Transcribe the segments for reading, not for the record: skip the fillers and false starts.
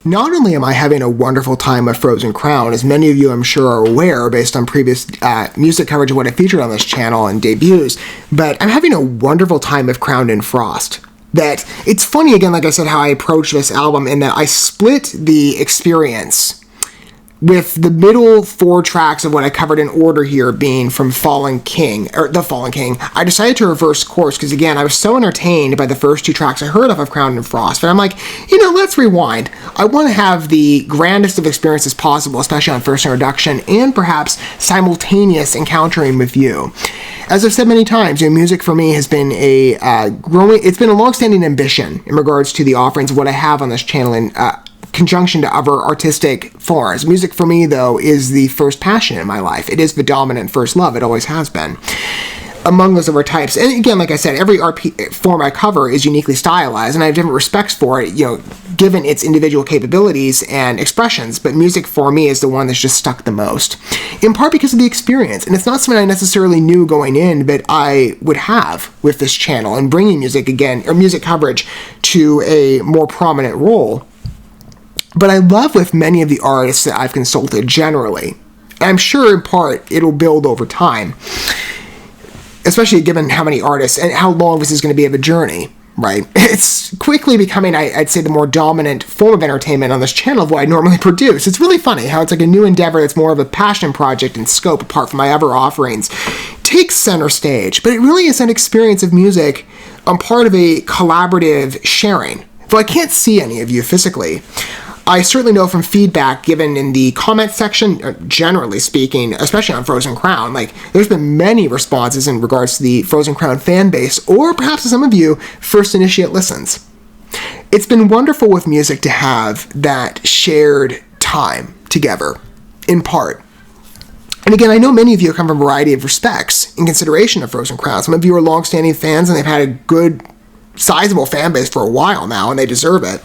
Not only am I having a wonderful time with Frozen Crown, as many of you I'm sure are aware based on previous music coverage of what I featured on this channel and debuts, but I'm having a wonderful time with Crowned in Frost. That it's funny, again, like I said, how I approach this album in that I split the experience with the middle 4 tracks of what I covered in order here being from The Fallen King. I decided to reverse course because, again, I was so entertained by the first 2 tracks I heard of Crowned in Frost, but I'm like, let's rewind. I want to have the grandest of experiences possible, especially on first introduction, and perhaps simultaneous encountering with you. As I've said many times, music for me has been it's been a long-standing ambition in regards to the offerings of what I have on this channel in conjunction to other artistic forms. Music for me, though, is the first passion in my life. It is the dominant first love. It always has been. Among those other types, and again, like I said, every form I cover is uniquely stylized, and I have different respects for it, given its individual capabilities and expressions, but music for me is the one that's just stuck the most. In part because of the experience, and it's not something I necessarily knew going in that I would have with this channel, and bringing music coverage to a more prominent role. But I love with many of the artists that I've consulted generally. And I'm sure in part it'll build over time, especially given how many artists and how long this is going to be of a journey, right? It's quickly becoming, I'd say, the more dominant form of entertainment on this channel of what I normally produce. It's really funny how it's like a new endeavor that's more of a passion project in scope apart from my other offerings takes center stage. But it really is an experience of music on part of a collaborative sharing. Though I can't see any of you physically, I certainly know from feedback given in the comment section, generally speaking, especially on Frozen Crown, there's been many responses in regards to the Frozen Crown fan base, or perhaps to some of you, first initiate listens. It's been wonderful with music to have that shared time together, in part. And again, I know many of you come from a variety of respects in consideration of Frozen Crown. Some of you are longstanding fans and they've had a good sizable fan base for a while now, and they deserve it.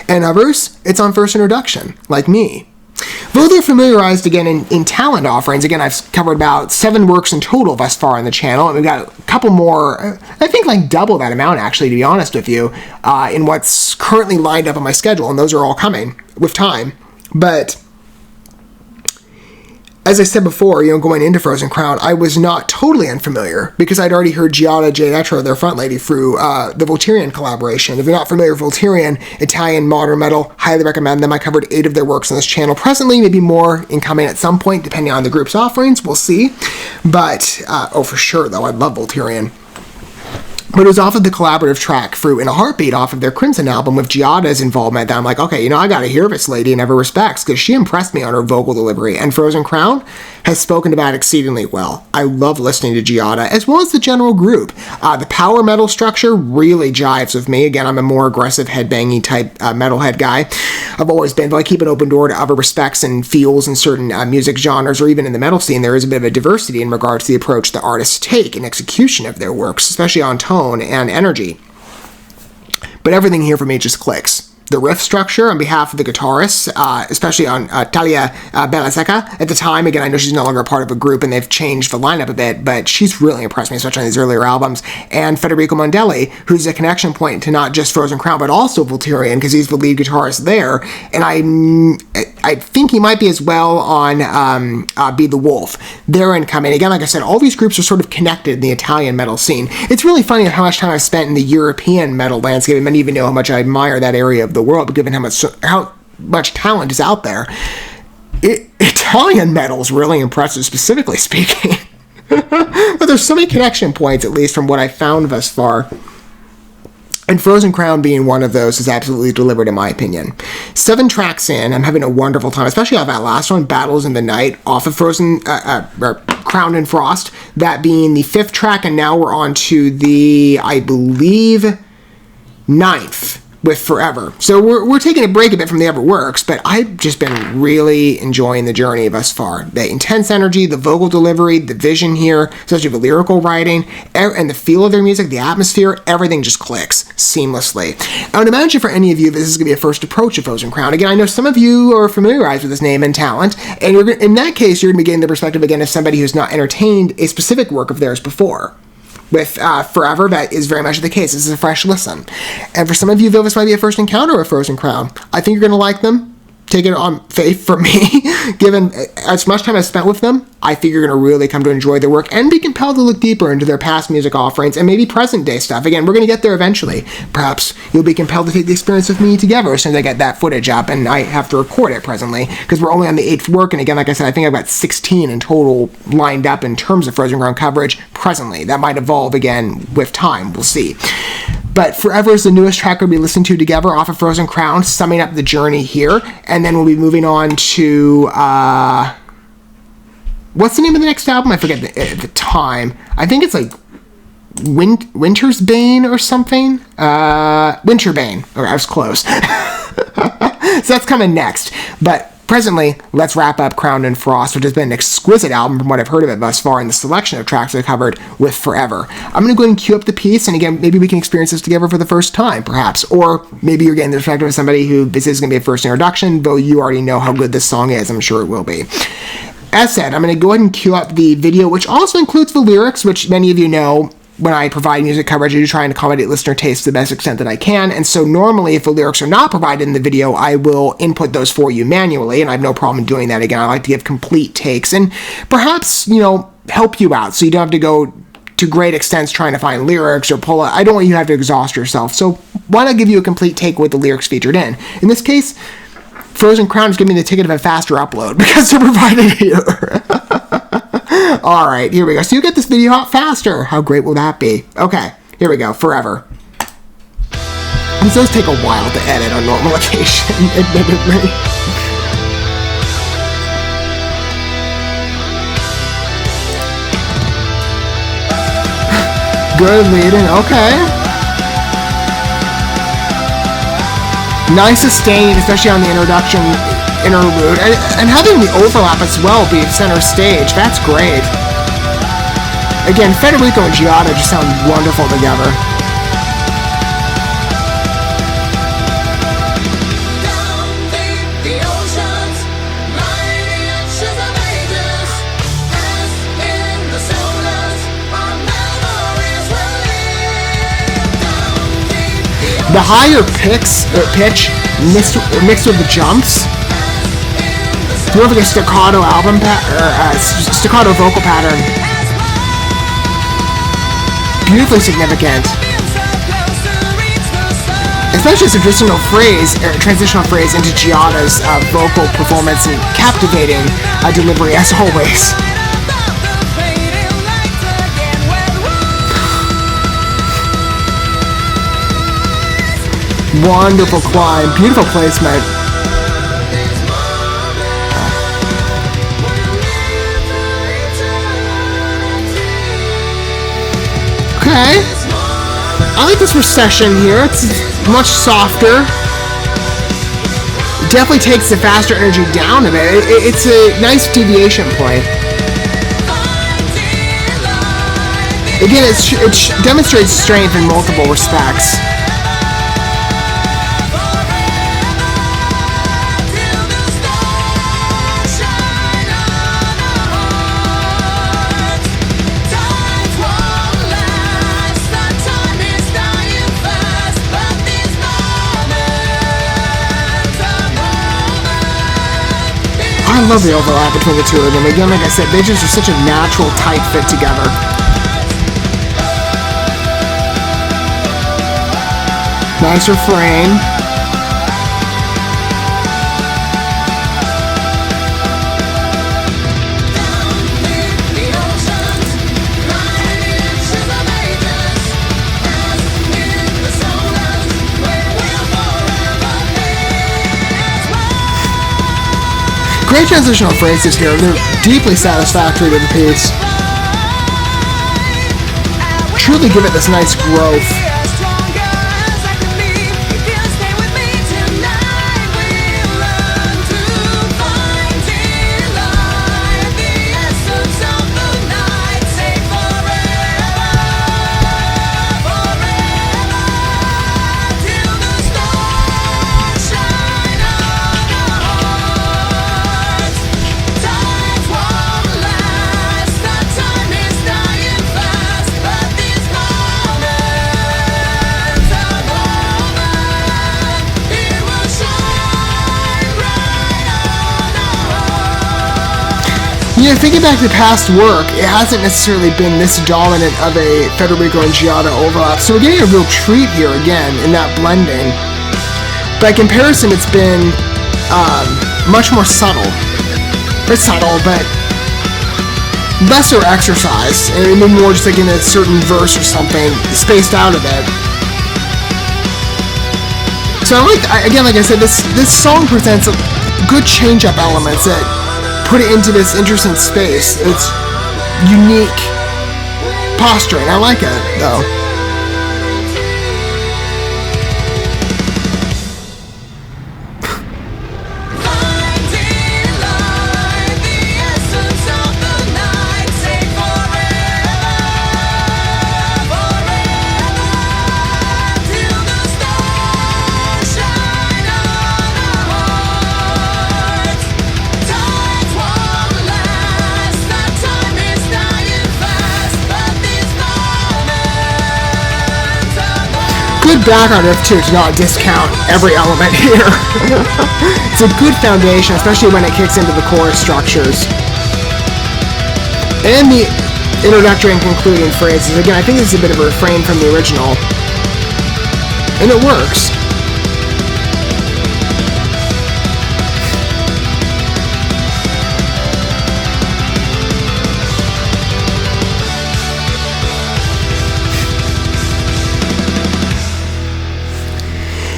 And others, it's on first introduction, like me. Though they're familiarized, again, in talent offerings, again, I've covered about 7 works in total thus far on the channel, and we've got a couple more, I think double that amount, actually, to be honest with you, in what's currently lined up on my schedule, and those are all coming with time. But as I said before, going into Frozen Crown, I was not totally unfamiliar because I'd already heard Giada Gietro, their front lady, through the Volturian collaboration. If you're not familiar with Volturian, Italian modern metal, highly recommend them. I covered 8 of their works on this channel presently, maybe more incoming at some point, depending on the group's offerings. We'll see. But, for sure, though, I love Volturian. But it was off of the collaborative track Fruit in a Heartbeat off of their Crimson album with Giada's involvement that I'm like, okay, I gotta hear this lady in every respects because she impressed me on her vocal delivery, and Frozen Crown has spoken about exceedingly well. I love listening to Giada, as well as the general group. The power metal structure really jives with me. Again, I'm a more aggressive headbanging type metalhead guy. I've always been, but I keep an open door to other respects and feels in certain music genres, or even in the metal scene, there is a bit of a diversity in regards to the approach that artists take in execution of their works, especially on tone and energy. But everything here for me just clicks. The riff structure on behalf of the guitarists, especially on Talia Bellaseca at the time. Again, I know she's no longer a part of a group and they've changed the lineup a bit, but she's really impressed me, especially on these earlier albums. And Federico Mondelli, who's a connection point to not just Frozen Crown, but also Volturian, because he's the lead guitarist there. And I think he might be as well on Be the Wolf. They're incoming. Again, like I said, all these groups are sort of connected in the Italian metal scene. It's really funny how much time I've spent in the European metal landscape, and many even know how much I admire that area of the world, given how much talent is out there. Italian metal is really impressive, specifically speaking. But there's so many connection points, at least from what I found thus far. And Frozen Crown being one of those is absolutely delivered, in my opinion. 7 tracks in, I'm having a wonderful time, especially off that last one, Battles in the Night, off of Crowned in Frost, that being the 5th track, and now we're on to the, I believe, 9th. With Forever. So we're taking a break a bit from the other works, but I've just been really enjoying the journey thus far. The intense energy, the vocal delivery, the vision here, especially the lyrical writing, and the feel of their music, the atmosphere, everything just clicks seamlessly. I would imagine for any of you, this is going to be a first approach to Frozen Crown. Again, I know some of you are familiarized with this name and talent, and in that case, you're going to be getting the perspective again of somebody who's not entertained a specific work of theirs before. With Forever, that is very much the case. This is a fresh listen. And for some of you, though, this might be a first encounter with Frozen Crown. I think you're going to like them. Take it on faith from me. Given as much time I've spent with them, I think you're going to really come to enjoy their work and be compelled to look deeper into their past music offerings and maybe present day stuff. Again, we're going to get there eventually. Perhaps you'll be compelled to take the experience with me together as soon as I get that footage up, and I have to record it presently because we're only on the 8th work. And again, like I said, I think I've got 16 in total lined up in terms of Frozen Crown coverage presently. That might evolve again with time. We'll see. But Forever is the newest track we'll be listening to together off of Frozen Crown, summing up the journey here. And then we'll be moving on to, what's the name of the next album? I forget the time. I think it's like Winter's Bane or something. Winter Bane. Okay, I was close. So that's coming next. But presently, let's wrap up Crowned in Frost, which has been an exquisite album from what I've heard of it thus far in the selection of tracks I covered with Forever. I'm going to go ahead and cue up the piece, and again, maybe we can experience this together for the first time, perhaps. Or maybe you're getting the perspective of somebody who this is going to be a first introduction, though you already know how good this song is. I'm sure it will be. As said, I'm going to go ahead and cue up the video, which also includes the lyrics, which many of you know. When I provide music coverage, I do try and accommodate listener taste to the best extent that I can, and so normally if the lyrics are not provided in the video, I will input those for you manually, and I have no problem doing that. Again, I like to give complete takes, and perhaps, help you out, so you don't have to go to great extents trying to find lyrics or pull it. I don't want you to have to exhaust yourself, so why not give you a complete take with the lyrics featured in? In this case, Frozen Crown is giving me the ticket of a faster upload, because they're provided here. Alright, here we go. So you get this video out faster. How great will that be? Okay, here we go. Forever. These does take a while to edit on normal occasion, admittedly. Good leading, okay. Nice sustain, especially on the introduction interlude, and having the overlap as well be center stage, that's great. Again, Federico and Giada just sound wonderful together. The higher pitch mixed with the jumps, more like a staccato staccato vocal pattern. Beautifully significant. Especially as a transitional phrase into Giada's vocal performance and captivating delivery as always. Wonderful climb, beautiful placement. Okay. I like this recession here. It's much softer. It definitely takes the faster energy down a bit. It's a nice deviation point. Again, it demonstrates strength in multiple respects. I love the overlap between the two of them. Again, like I said, they just are such a natural, tight fit together. Nice refrain. Great transitional phrases here. They're deeply satisfactory to the piece. Truly give it this nice growth. Thinking back to past work, it hasn't necessarily been this dominant of a Federico and Giada overlap. So we're getting a real treat here again in that blending. By comparison, it's been much more subtle. It's subtle, but lesser exercise, and maybe more just like in a certain verse or something, spaced out a bit. So like I said, this song presents good change-up elements that put it into this interesting space. It's unique posturing. I like it, though. Good background riff too, to not discount every element here. It's a good foundation, especially when it kicks into the chorus structures. And the introductory and concluding phrases. Again, I think this is a bit of a refrain from the original. And it works.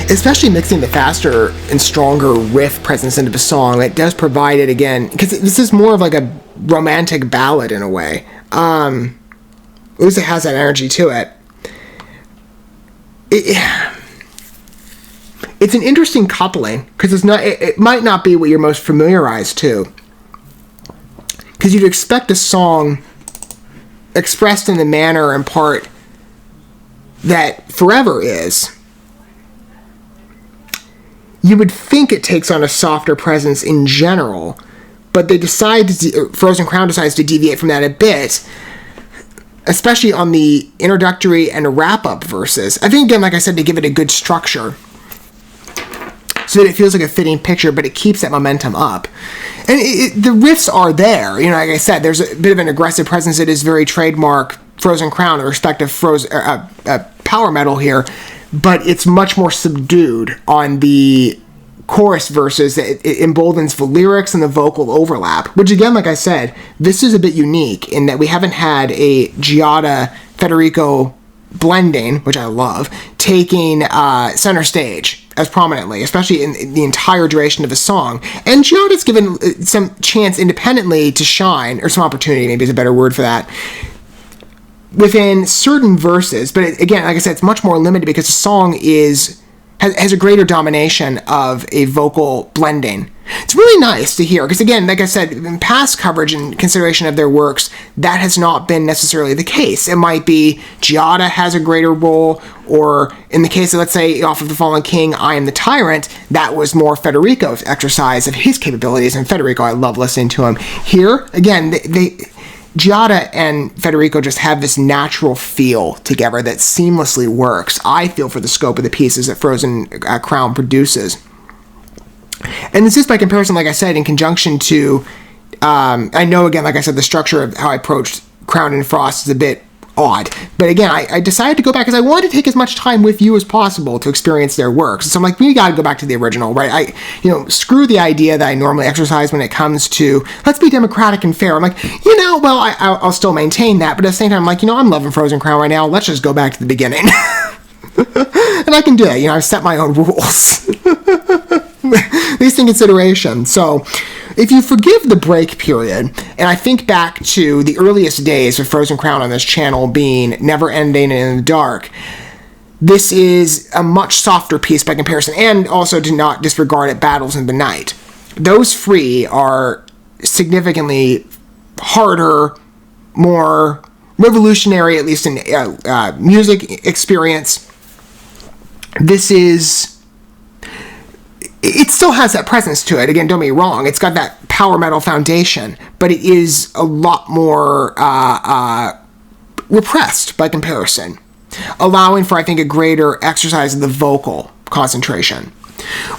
Especially mixing the faster and stronger riff presence into the song, it does provide it again, because this is more of like a romantic ballad in a way. At least it has that energy to it. It's an interesting coupling, because it might not be what you're most familiarized to. Because you'd expect a song expressed in the manner and part that Forever is. You would think it takes on a softer presence in general, but they decide Frozen Crown decides to deviate from that a bit, especially on the introductory and wrap-up verses. I think, again, like I said, to give it a good structure, so that it feels like a fitting picture, but it keeps that momentum up. And the riffs are there. Like I said, there's a bit of an aggressive presence that is very trademark Frozen Crown, in respect of power metal here. But it's much more subdued on the chorus verses. It emboldens the lyrics and the vocal overlap, which again, like I said, this is a bit unique in that we haven't had a Giada-Federico blending, which I love, taking center stage as prominently, especially in the entire duration of the song. And Giada's given some chance independently to shine, or some opportunity, maybe is a better word for that, within certain verses, but again, like I said, it's much more limited because the song has a greater domination of a vocal blending. It's really nice to hear, because again, like I said, in past coverage and consideration of their works, that has not been necessarily the case. It might be Giada has a greater role, or in the case of, let's say, off of The Fallen King, I Am the Tyrant, that was more Federico's exercise of his capabilities, and Federico, I love listening to him. Here, again, Giada and Federico just have this natural feel together that seamlessly works, I feel, for the scope of the pieces that Frozen Crown produces. And this is by comparison, like I said, in conjunction to, I know, again, like I said, the structure of how I approached Crown and Frost is a bit odd. But again, I decided to go back because I wanted to take as much time with you as possible to experience their works. So I'm like, we got to go back to the original, right? Screw the idea that I normally exercise when it comes to, let's be democratic and fair. I'm like, I'll still maintain that. But at the same time, I'm like, I'm loving Frozen Crown right now. Let's just go back to the beginning. And I can do it. I've set my own rules. At least in consideration. So if you forgive the break period, and I think back to the earliest days of Frozen Crown on this channel being Never Ending and In the Dark, this is a much softer piece by comparison, and also to not disregard it, Battles in the Night. Those three are significantly harder, more revolutionary, at least in music experience. It still has that presence to it. Again, don't get me wrong. It's got that power metal foundation, but it is a lot more repressed by comparison, allowing for, I think, a greater exercise of the vocal concentration.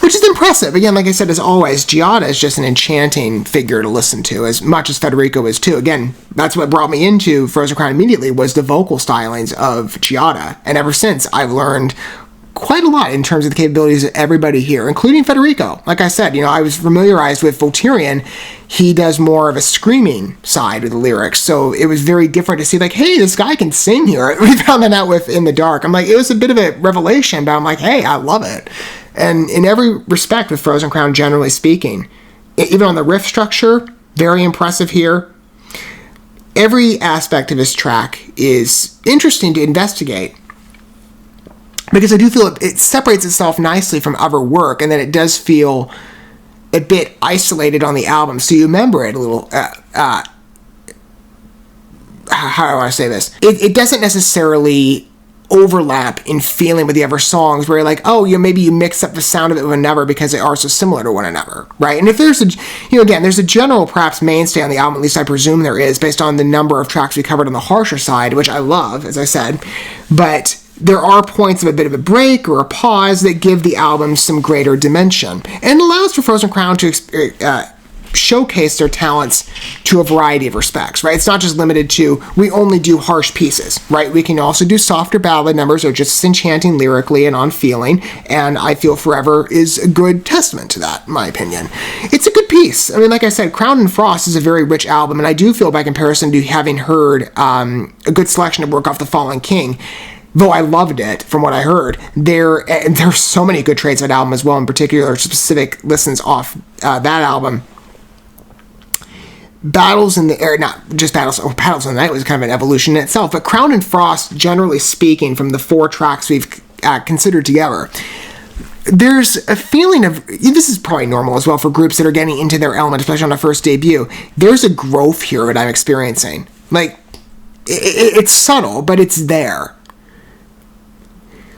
which is impressive. Again, like I said, as always, Giada is just an enchanting figure to listen to, as much as Federico is too. Again, that's what brought me into Frozen Crown immediately, was the vocal stylings of Giada. And ever since, I've learned quite a lot in terms of the capabilities of everybody here, including Federico. Like I said, I was familiarized with Volturian. He does more of a screaming side of the lyrics, so it was very different to see, like, hey, this guy can sing here. We found that out with In the Dark. I'm like, it was a bit of a revelation, but I'm like, hey, I love it. And in every respect with Frozen Crown, generally speaking, even on the riff structure, very impressive here. Every aspect of this track is interesting to investigate, because I do feel it separates itself nicely from other work, and then it does feel a bit isolated on the album, so you remember it a little, how do I want to say this? It doesn't necessarily overlap in feeling with the other songs, where you're like, oh, maybe you mix up the sound of it with another because they are so similar to one another, right? And if there's again, there's a general perhaps mainstay on the album, at least I presume there is, based on the number of tracks we covered on the harsher side, which I love, as I said, but there are points of a bit of a break or a pause that give the album some greater dimension, and allows for Frozen Crown to showcase their talents to a variety of respects, right? It's not just limited to, we only do harsh pieces, right? We can also do softer ballad numbers, or just as enchanting lyrically and on feeling, and I Feel Forever is a good testament to that, in my opinion. It's a good piece. I mean, like I said, Crown and Frost is a very rich album, and I do feel, by comparison to having heard a good selection of work off The Fallen King, though I loved it from what I heard, there's so many good traits of that album as well, in particular specific listens off that album. Battles in the Air, not just Battles in the Night was kind of an evolution in itself, but Crown and Frost, generally speaking, from the 4 tracks we've considered together, there's a feeling of, this is probably normal as well for groups that are getting into their element, especially on a first debut, there's a growth here that I'm experiencing. Like, it's subtle, but it's there.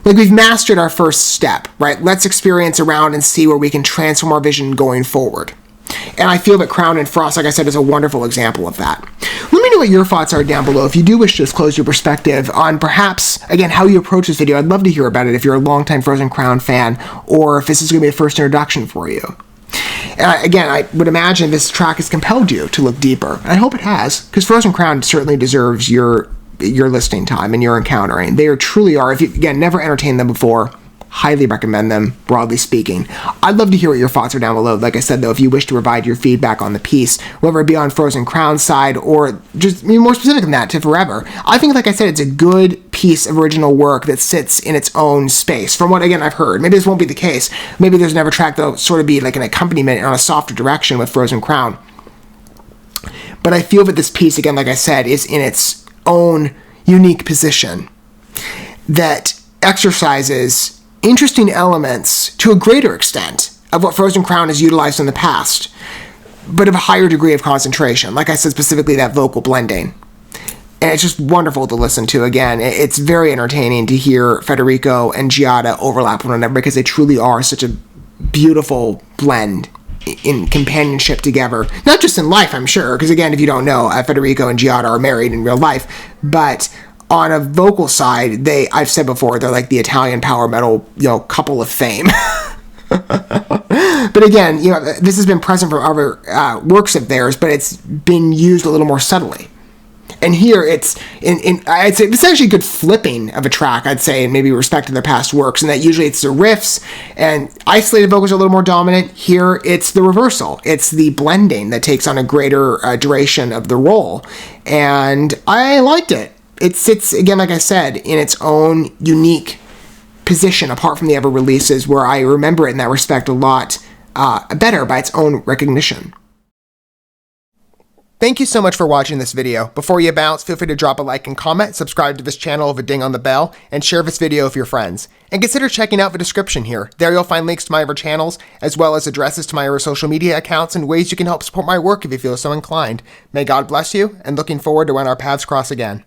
Like, we've mastered our first step, right? Let's experience around and see where we can transform our vision going forward. And I feel that Crown and Frost, like I said, is a wonderful example of that. Let me know what your thoughts are down below. If you do wish to disclose your perspective on perhaps, again, how you approach this video, I'd love to hear about it if you're a longtime Frozen Crown fan, or if this is going to be a first introduction for you. Again, I would imagine this track has compelled you to look deeper. And I hope it has, because Frozen Crown certainly deserves your listening time and your encountering. They truly are, if you, again, never entertained them before, highly recommend them, broadly speaking. I'd love to hear what your thoughts are down below. Like I said, though, if you wish to provide your feedback on the piece, whether it be on Frozen Crown's side or just more specific than that, to Forever, I think, like I said, it's a good piece of original work that sits in its own space, from what, again, I've heard. Maybe this won't be the case. Maybe there's another track that'll sort of be like an accompaniment on a softer direction with Frozen Crown. But I feel that this piece, again, like I said, is in its own unique position that exercises interesting elements to a greater extent of what Frozen Crown has utilized in the past, but of a higher degree of concentration. Like I said, specifically that vocal blending. And it's just wonderful to listen to. Again, it's very entertaining to hear Federico and Giada overlap one another, because they truly are such a beautiful blend in companionship together. Not just in life, I'm sure, because again, if you don't know, Federico and Giada are married in real life, but on a vocal side, I've said before, they're like the Italian power metal, couple of fame. But again, this has been present from other works of theirs, but it's been used a little more subtly. And here it's, I'd say, it's actually a good flipping of a track, I'd say, in maybe respect to their past works, and that usually it's the riffs and isolated vocals are a little more dominant. Here it's the reversal. It's the blending that takes on a greater duration of the role. And I liked it. It sits, again, like I said, in its own unique position, apart from the other releases, where I remember it in that respect a lot better by its own recognition. Thank you so much for watching this video. Before you bounce, feel free to drop a like and comment, subscribe to this channel with a ding on the bell, and share this video with your friends. And consider checking out the description here. There you'll find links to my other channels, as well as addresses to my other social media accounts and ways you can help support my work if you feel so inclined. May God bless you, and looking forward to when our paths cross again.